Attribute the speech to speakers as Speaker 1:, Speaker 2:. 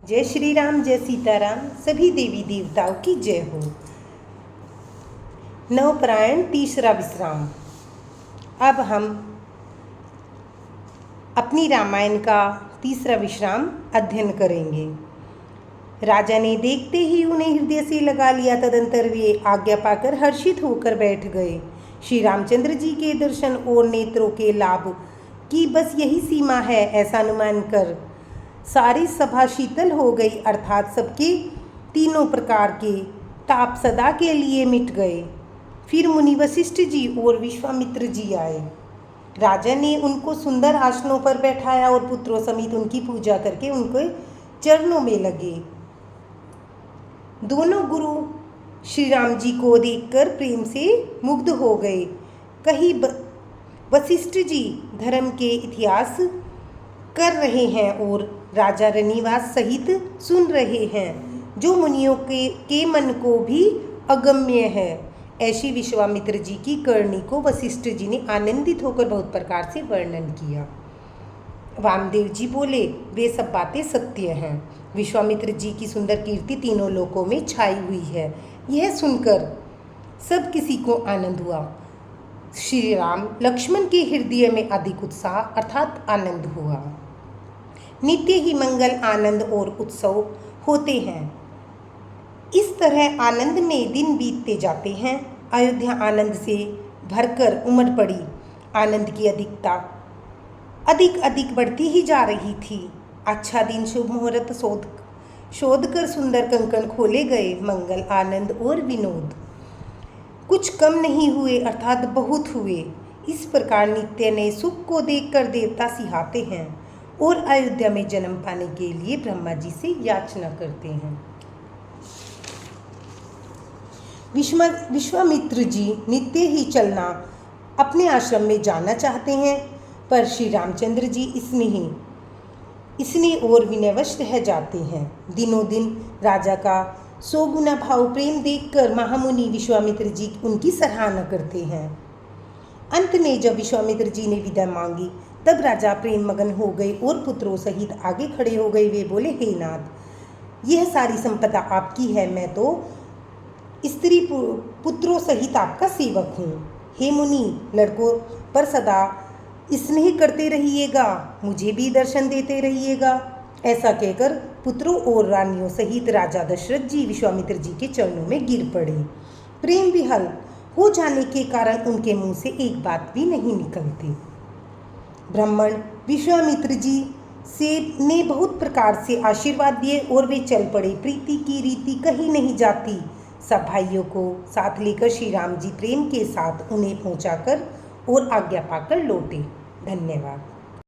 Speaker 1: जय श्री राम, जय सीताराम, सभी देवी देवताओं की जय हो। नवपरायण तीसरा विश्राम। अब हम अपनी रामायण का तीसरा विश्राम अध्ययन करेंगे। राजा ने देखते ही उन्हें हृदय से लगा लिया। तदंतर वे आज्ञा पाकर हर्षित होकर बैठ गए। श्री रामचंद्र जी के दर्शन और नेत्रों के लाभ की बस यही सीमा है, ऐसा अनुमान कर सारी सभा शीतल हो गई, अर्थात सबके तीनों प्रकार के ताप सदा के लिए मिट गए। फिर मुनि वशिष्ठ जी और विश्वामित्र जी आए। राजा ने उनको सुंदर आसनों पर बैठाया और पुत्रों समेत उनकी पूजा करके उनके चरणों में लगे। दोनों गुरु श्री राम जी को देखकर प्रेम से मुग्ध हो गए। कहीं वशिष्ठ जी धर्म के इतिहास कर रहे हैं और राजा रनिवास सहित सुन रहे हैं, जो मुनियों के मन को भी अगम्य है। ऐसी विश्वामित्र जी की करनी को वशिष्ठ जी ने आनंदित होकर बहुत प्रकार से वर्णन किया। वामदेव जी बोले, वे सब बातें सत्य हैं। विश्वामित्र जी की सुंदर कीर्ति तीनों लोकों में छाई हुई है। यह सुनकर सब किसी को आनंद हुआ। श्री राम लक्ष्मण के हृदय में अधिक उत्साह अर्थात आनंद हुआ। नित्य ही मंगल, आनंद और उत्सव होते हैं। इस तरह आनंद में दिन बीतते जाते हैं। अयोध्या आनंद से भरकर उमड़ पड़ी। आनंद की अधिकता अधिक बढ़ती ही जा रही थी। अच्छा दिन, शुभ मुहूर्त शोध कर सुंदर कंकण खोले गए। मंगल, आनंद और विनोद कुछ कम नहीं हुए, अर्थात बहुत हुए। इस प्रकार नित्य नए सुख को देखकर देवता सिहाते हैं और अयोध्या में जन्म पाने के लिए ब्रह्मा जी से याचना करते हैं। विश्वामित्र जी नित्य ही चलना अपने आश्रम में जाना चाहते हैं, पर श्री रामचंद्र जी इसने और विनयवश रह जाते हैं। दिनों दिन राजा का 100 गुना भाव प्रेम देखकर महामुनि विश्वामित्र जी उनकी सराहना करते हैं। अंत में जब विश्वामित्र जी ने विदा मांगी, तब राजा प्रेम मगन हो गए और पुत्रों सहित आगे खड़े हो गए। वे बोले, हे नाथ, यह सारी संपदा आपकी है, मैं तो स्त्री पुत्रों सहित आपका सेवक हूँ। हे मुनि, लड़कों पर सदा स्नेह करते रहिएगा, मुझे भी दर्शन देते रहिएगा। ऐसा कहकर पुत्रों और रानियों सहित राजा दशरथ जी विश्वामित्र जी के चरणों में गिर पड़े। प्रेम विहल हो जाने के कारण उनके मुंह से एक बात भी नहीं निकलती। ब्राह्मण विश्वामित्र जी ने बहुत प्रकार से आशीर्वाद दिए और वे चल पड़े। प्रीति की रीति कहीं नहीं जाती। सब भाइयों को साथ लेकर श्री राम जी प्रेम के साथ उन्हें पहुंचाकर और आज्ञा पाकर लौटे। धन्यवाद।